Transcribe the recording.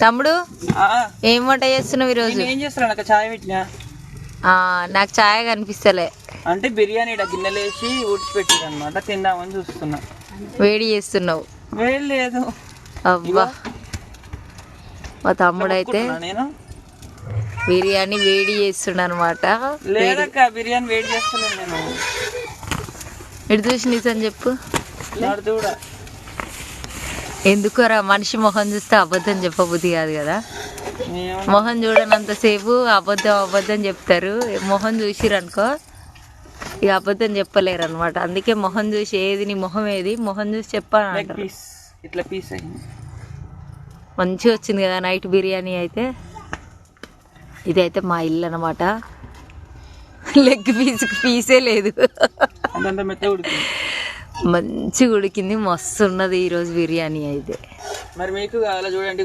తమ్ముడు ఏం వంట చేస్తున్నావు ఈరోజు? ఏం చేస్తున్నా చాయ్ పెట్టినా. నాకు ఛాయ్ కనిపిస్తలే. అంటే బిర్యానీ గిన్నెలు వేసి ఊడ్చిపెట్టారు అనమాట, తిందామని చూస్తున్నా. వేడి చేస్తున్నావు? వేడి లేదు. అబ్బా మా తమ్ముడైతే నేను బిర్యానీ వేడి చేస్తుండ అనమాట. లేదక్క బిర్యానీ వేడి చేస్తలేను నేను. ఇటు చూసి నిజం చెప్పు. చూడ ఎందుకురా మనిషి మొహం చూస్తే అబద్ధం చెప్పబుద్ధి కాదు కదా. మొహం చూడనంతసేపు అబద్ధం చెప్తారు. మొహం చూసిరనుకో ఇక అబద్ధం చెప్పలేరు అనమాట. అందుకే మొహం చూసి ఏది నీ మొహం ఏది మొహం చూసి చెప్పాను. ఇట్లా పీస్ అయింది, మంచిగా వచ్చింది కదా నైట్ బిర్యానీ అయితే. ఇదైతే మా ఇల్లు అనమాట. లెగ్ పీసే లేదు, మంచిగా ఉడికింది. మస్తు ఉన్నది ఈరోజు బిర్యానీ అయితే. మరి మీకు కావాలా చూడండి.